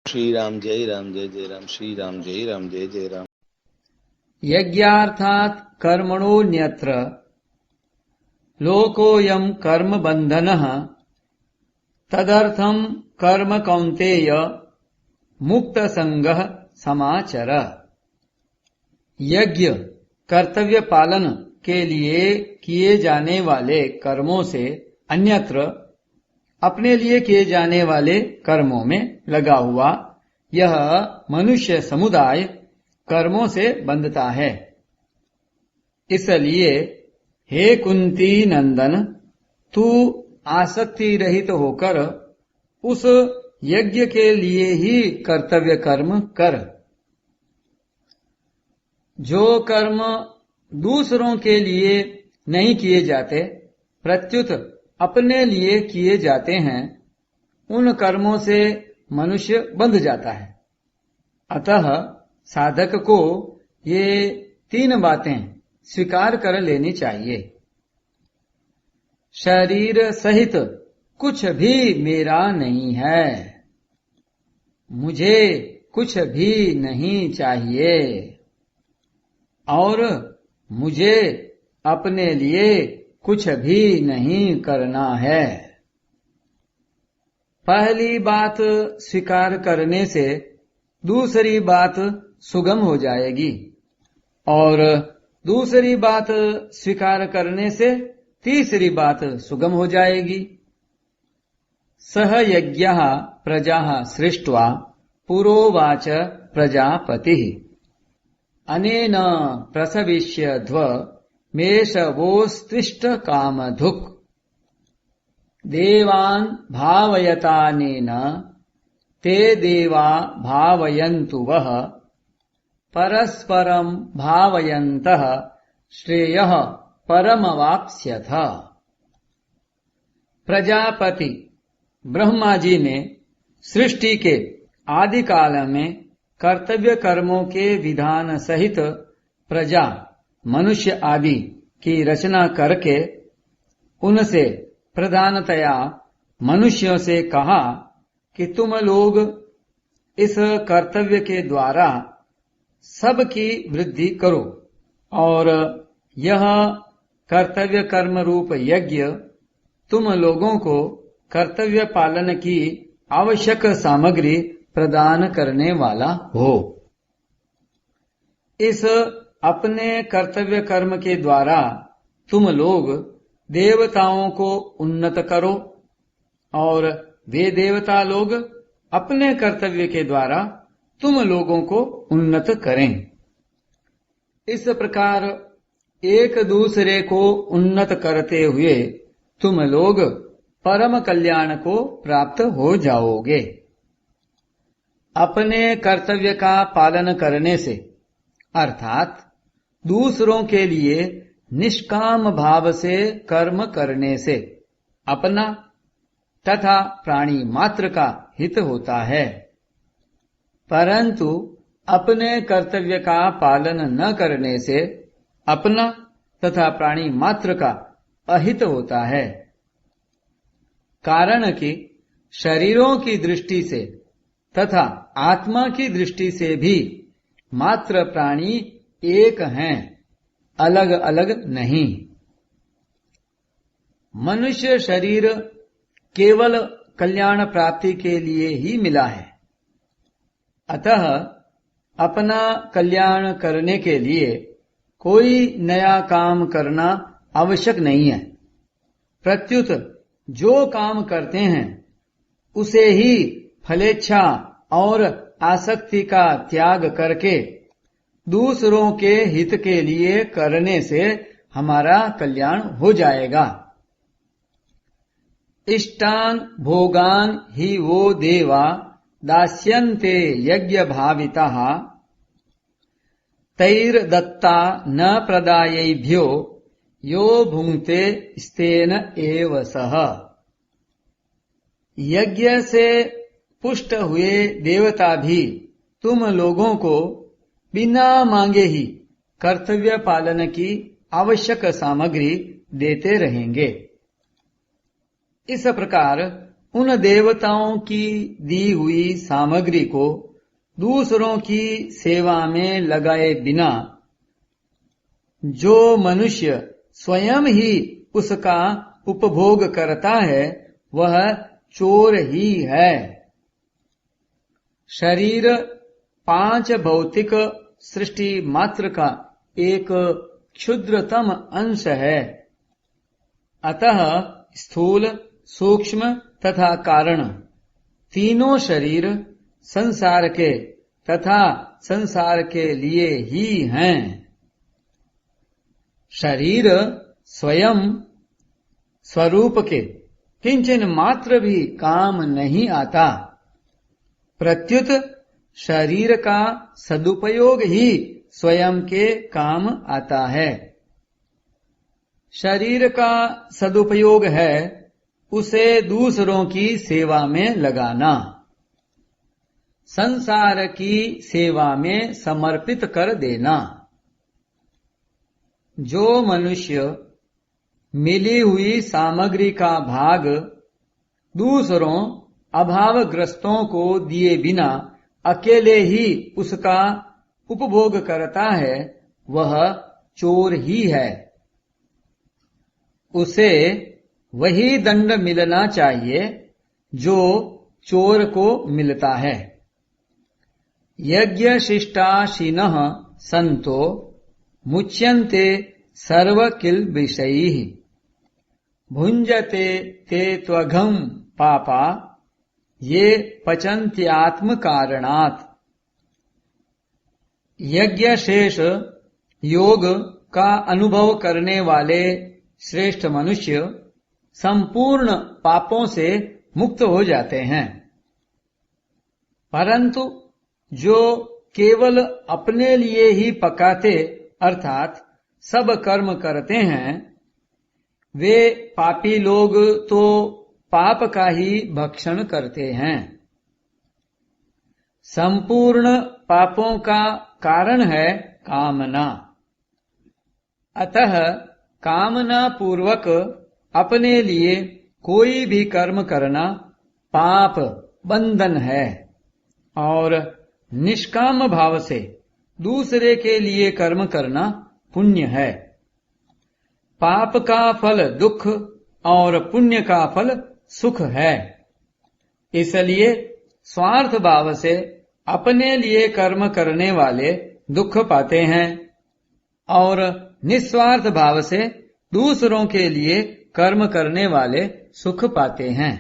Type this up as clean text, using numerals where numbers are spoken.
श्री राम जय जय राम श्री राम जय जय राम। यज्ञार्थात् कर्मणोऽन्यत्र लोकोऽयं कर्म बंधनः तदर्थं कर्म कौन्तेय मुक्त संगः समाचर। यज्ञ कर्तव्य पालन के लिए किए जाने वाले कर्मों से अन्यत्र अपने लिए किए जाने वाले कर्मों में लगा हुआ यह मनुष्य समुदाय कर्मों से बंधता है। इसलिए हे कुंती नंदन, तू आसक्ति रहित होकर उस यज्ञ के लिए ही कर्तव्य कर्म कर। जो कर्म दूसरों के लिए नहीं किए जाते, प्रत्युत अपने लिए किए जाते हैं, उन कर्मों से मनुष्य बंध जाता है। अतः साधक को ये 3 बातें स्वीकार कर लेनी चाहिए। शरीर सहित कुछ भी मेरा नहीं है, मुझे कुछ भी नहीं चाहिए और मुझे अपने लिए कुछ भी नहीं करना है। पहली बात स्वीकार करने से दूसरी बात सुगम हो जाएगी और दूसरी बात स्वीकार करने से तीसरी बात सुगम हो जाएगी। सह यज्ञः प्रजाः सृष्ट्वा पुरोवाच प्रजापतिः अनेन प्रसविष्यध्व मेषवोस्तिष्ठ कामधुक् देवान् भावयतानेन ते देवा भावयन्तु वः परस्परं भावयन्तः श्रेयः परमवाप्स्यथ। प्रजापति ब्रह्मा जी ने सृष्टि के आदि काल में कर्तव्य कर्मों के विधान सहित प्रजा मनुष्य आदि की रचना करके उनसे प्रधानतया मनुष्यों से कहा कि तुम लोग इस कर्तव्य के द्वारा सबकी वृद्धि करो और यह कर्तव्य कर्म रूप यज्ञ तुम लोगों को कर्तव्य पालन की आवश्यक सामग्री प्रदान करने वाला हो। इस अपने कर्तव्य कर्म के द्वारा तुम लोग देवताओं को उन्नत करो और वे देवता लोग अपने कर्तव्य के द्वारा तुम लोगों को उन्नत करें। इस प्रकार एक दूसरे को उन्नत करते हुए तुम लोग परम कल्याण को प्राप्त हो जाओगे। अपने कर्तव्य का पालन करने से अर्थात दूसरों के लिए निष्काम भाव से कर्म करने से अपना तथा प्राणी मात्र का हित होता है, परंतु अपने कर्तव्य का पालन न करने से अपना तथा प्राणी मात्र का अहित होता है। कारण कि शरीरों की दृष्टि से तथा आत्मा की दृष्टि से भी मात्र प्राणी एक हैं, अलग अलग नहीं। मनुष्य शरीर केवल कल्याण प्राप्ति के लिए ही मिला है, अतः अपना कल्याण करने के लिए कोई नया काम करना आवश्यक नहीं है। प्रत्युत जो काम करते हैं उसे ही फलेच्छा और आसक्ति का त्याग करके दूसरों के हित के लिए करने से हमारा कल्याण हो जाएगा। इष्टान भोगान ही वो देवा दास्यन्ते यज्ञ भाविताः तैर्दत्ता न प्रदायैभ्यो यो भुंक्ते स्तेन एव सः। यज्ञ से पुष्ट हुए देवता भी तुम लोगों को बिना मांगे ही कर्तव्य पालन की आवश्यक सामग्री देते रहेंगे। इस प्रकार उन देवताओं की दी हुई सामग्री को दूसरों की सेवा में लगाए बिना जो मनुष्य स्वयं ही उसका उपभोग करता है वह चोर ही है। शरीर 5 भौतिक सृष्टि मात्र का एक क्षुद्रतम अंश है। अतः स्थूल, सूक्ष्म तथा कारण तीनों शरीर संसार के तथा संसार के लिए ही हैं। शरीर स्वयं स्वरूप के किंचन मात्र भी काम नहीं आता, प्रत्युत शरीर का सदुपयोग ही स्वयं के काम आता है। शरीर का सदुपयोग है उसे दूसरों की सेवा में लगाना, संसार की सेवा में समर्पित कर देना। जो मनुष्य मिली हुई सामग्री का भाग दूसरों अभावग्रस्तों को दिए बिना अकेले ही उसका उपभोग करता है वह चोर ही है। उसे वही दंड मिलना चाहिए जो चोर को मिलता है। यज्ञ शिष्टाशिनः संतो मुच्यन्ते सर्व किल विषयैः भुंजते ते त्वघं पापा ये पचन्त्यात्म कारणात्। यज्ञ शेष योग का अनुभव करने वाले श्रेष्ठ मनुष्य संपूर्ण पापों से मुक्त हो जाते हैं, परंतु जो केवल अपने लिए ही पकाते अर्थात सब कर्म करते हैं वे पापी लोग तो पाप का ही भक्षण करते हैं। संपूर्ण पापों का कारण है कामना। अतः कामना पूर्वक अपने लिए कोई भी कर्म करना पाप बंधन है और निष्काम भाव से दूसरे के लिए कर्म करना पुण्य है। पाप का फल दुख और पुण्य का फल सुख है। इसलिए स्वार्थ भाव से अपने लिए कर्म करने वाले दुख पाते हैं और निस्वार्थ भाव से दूसरों के लिए कर्म करने वाले सुख पाते हैं।